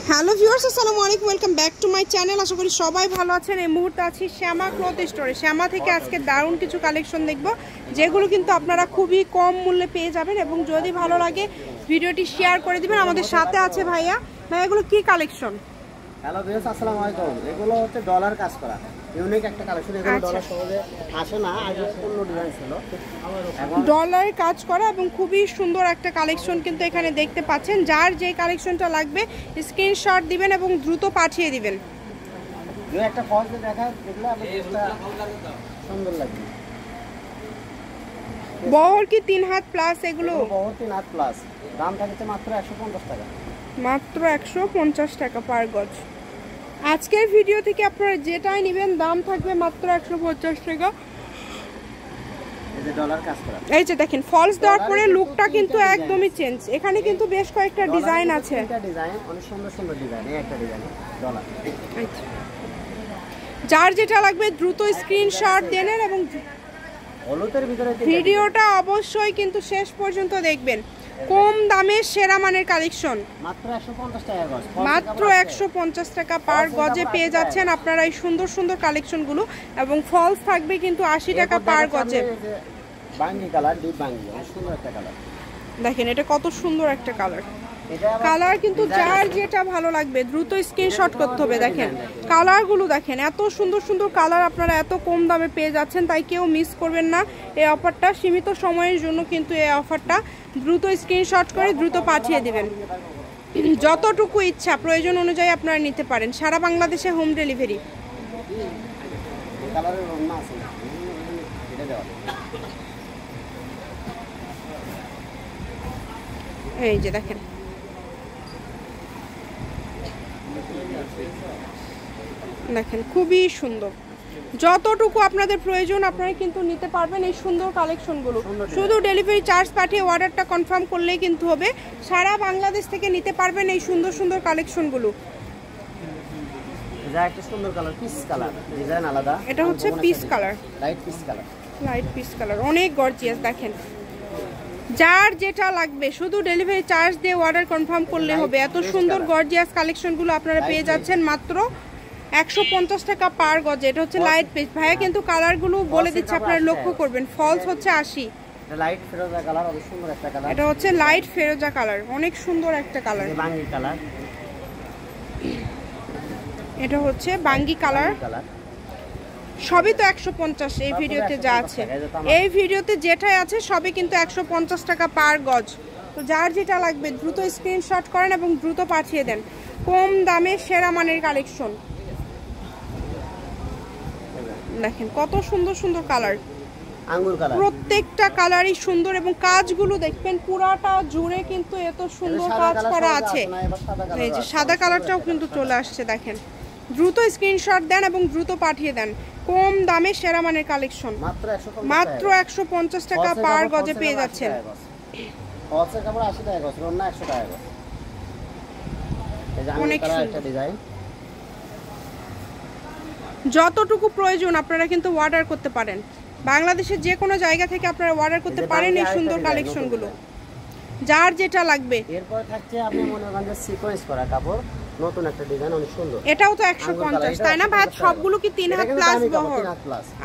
Hello viewers, আসসালামু আলাইকুম, welcome back to my channel. আশা করি সবাই ভালো আছেন। এই মুহূর্তে আছি শ্যামা ক্লথ স্টোরে। শ্যামা থেকে আজকে দারুণ কিছু কালেকশন দেখব, যেগুলো কিন্তু আপনারা খুবই কম মূল্যে পেয়ে যাবেন। এবং যদি ভালো লাগে ভিডিওটি শেয়ার করে দিবেন। আমাদের সাথে আছে ভাইয়া। ভাই, এগুলো কি কালেকশন? হ্যালো ভিউয়ার্স, আসসালামু আলাইকুম। এগুলো হচ্ছে ডলার কাজ করা ইউনিক একটা কালেকশন। এগুলো ডলার সহজে আসে না, আগে অন্য ডিজাইন ছিল। ডলার কাজ করা এবং খুবই সুন্দর একটা কালেকশন কিন্তু এখানে দেখতে পাচ্ছেন। যার যে কালেকশনটা লাগবে স্ক্রিনশট দিবেন এবং দ্রুত পাঠিয়ে দিবেন। দুই একটা ফলস দেখা দেখলে আপনাদের সুন্দর লাগবে। বহর কি 3 হাত প্লাস? এগুলো বহর 3 হাত প্লাস। দাম থাকছে মাত্র 150 টাকা। মাত্র 150 টাকা পার গজ। আজকের ভিডিও থেকে আপনারা যেটাই নেবেন দাম থাকবে মাত্র 150 টাকা। এই যে ডলার কাজ করা, এই যে দেখেন ফলস দেওয়ার পরে লুকটা কিন্তু একদমই চেঞ্জ। এখানে কিন্তু বেশ কয়েকটা ডিজাইন আছে। এটা ডিজাইন অনেক সুন্দর সুন্দর ডিজাইন। এই একটা ডিজাইন ডলার। যার যেটা লাগবে দ্রুত স্ক্রিনশট দেন এবং হলুদের ভিতরে ভিডিওটা অবশ্যই কিন্তু শেষ পর্যন্ত দেখবেন। কম দামে সেরা মানের কালেকশন মাত্র 150 টাকা গজ। মাত্র 150 টাকা পার গজে পেয়ে যাচ্ছেন আপনারা এই সুন্দর সুন্দর কালেকশনগুলো। এবং ফলস থাকবে কিন্তু 80 টাকা পার গজে। বাঙ্গি কালার, ডিপ বাঙ্গি, অনেক সুন্দর একটা কালার। দেখেন এটা কত সুন্দর একটা কালার। কালার কিন্তু যার যেটা ভালো লাগবে দ্রুত স্ক্রিনশট করতে হবে। দেখেন কালারগুলো দেখেন, এত সুন্দর সুন্দর কালার আপনারা এত কম দামে পেয়ে যাচ্ছেন। তাই কেউ মিস করবেন না এই অফারটা। সীমিত সময়ের জন্য কিন্তু এই অফারটা। দ্রুত স্ক্রিনশট করে দ্রুত পাঠিয়ে দিবেন। যতটুকু ইচ্ছা প্রয়োজন অনুযায়ী আপনারা নিতে পারেন। সারা বাংলাদেশে হোম ডেলিভারি। এই যে দেখেন দেখেন খুবই সুন্দর। যতটুকু আপনাদের প্রয়োজন আপনারা কিন্তু নিতে পারবেন এই সুন্দর কালেকশনগুলো। শুধু ডেলিভারি চার্জ পাঠিয়ে অর্ডারটা কনফার্ম করলেই কিন্তু হবে। সারা বাংলাদেশ থেকে নিতে পারবেন এই সুন্দর সুন্দর কালেকশনগুলো। এটা একটা সুন্দর কালার, পিস কালার, ডিজাইন আলাদা। এটা হচ্ছে piece colour, light piece colour. Light piece colour অনেক গর্জিয়াস। দেখেন যার যেটা লাগবে শুধু ডেলিভারি চার্জ দিয়ে অর্ডার কনফার্ম করলে হবে। এত সুন্দর গর্জিয়াস কালেকশনগুলো আপনারা পেয়ে যাচ্ছেন মাত্র 150 টাকা পার গজে। এটা হচ্ছে লাইট পিস। ভাইয়া কিন্তু কালারগুলো বলে দিচ্ছে, আপনারা লক্ষ্য করবেন। ফলস হচ্ছে 80। এটা লাইট ফেরোজা কালার, অনেক সুন্দর একটা কালার। এটা হচ্ছে লাইট ফেরোজা কালার, অনেক সুন্দর একটা কালার। বাঙ্গি কালার। এটা হচ্ছে বাঙ্গি কালার। সবই তো 150 এই ভিডিওতে যা আছে। এই ভিডিওতে যেটাই আছে সবই কিন্তু 150 টাকা পার গজ। তো যার যেটা লাগবে দ্রুত স্ক্রিনশট করেন এবং দ্রুত পাঠিয়ে দেন। কম দামে সেরা মানের কালেকশন। দেখেন কত সুন্দর সুন্দর কালার, আঙ্গুর কালার। প্রত্যেকটা কালারই সুন্দর এবং কাজগুলো দেখবেন পুরাটা জুড়ে কিন্তু এত সুন্দর কাজ করা আছে। এই যে সাদা কালারটাও কিন্তু চলে আসছে। দেখেন দ্রুত স্ক্রিনশট দেন এবং দ্রুত পাঠিয়ে দেন। কম দামে সেরা মানের কালেকশন মাত্র 150 টাকা পার গজে পেয়ে যাচ্ছেন। অনেক সুন্দর ডিজাইন। যতটুকু প্রয়োজন আপনারা কিন্তু অর্ডার করতে পারেন। বাংলাদেশের যে কোনো জায়গা থেকে আপনারা অর্ডার করতে পারেন এই সুন্দর কালেকশনগুলো। যার যেটা লাগবে। এরপর থাকছে আপনি মনে করেন যে সিকোয়েন্স করা কাপড়, নতুন একটা ডিজাইন, অনেক সুন্দর। এটাও তো 150 তাই না ভাই? সবগুলো কি 3 হাত প্লাস বহর?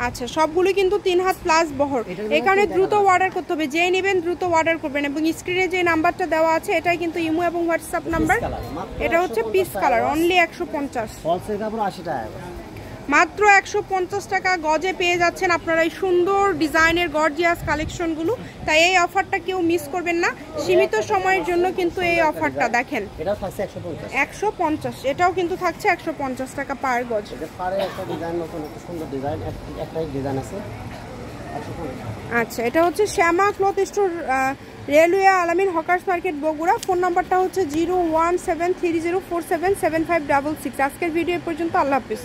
আচ্ছা, সবগুলো কিন্তু 3 হাত প্লাস বহর। এখানে দ্রুত অর্ডার করতে হবে। যেই নেবেন দ্রুত অর্ডার করবেন। এবং স্ক্রিনে যে নাম্বারটা দেওয়া আছে এটাই কিন্তু ইমো এবং হোয়াটসঅ্যাপ নাম্বার। এটা হচ্ছে পিস কালার, অনলি 150। ফলসের কাপড় 80 টাকা মাত্র 150 টাকা গজে পেয়ে যাচ্ছেন আপনারা এই সুন্দর ডিজাইনের গর্জিয়াস কালেকশনগুলো। তাই এই অফারটা কেউ মিস করবেন না। সীমিত সময়ের জন্য কিন্তু এই অফারটা। দেখেন এটাও থাকছে 150। এটাও কিন্তু থাকছে 150 টাকা পার গজ। এটা পারে একটা ডিজাইন, নতুন একটা সুন্দর ডিজাইন, একটাই ডিজাইন আছে। আচ্ছা, এটা হচ্ছে শ্যামা ক্লথ স্টোর, রেলওয়ে আলামিন হকার্স মার্কেট বগুড়া। ফোন নাম্বারটা হচ্ছে 01730477566। আজকের ভিডিও পর্যন্ত। আল্লাহ হাফিজ।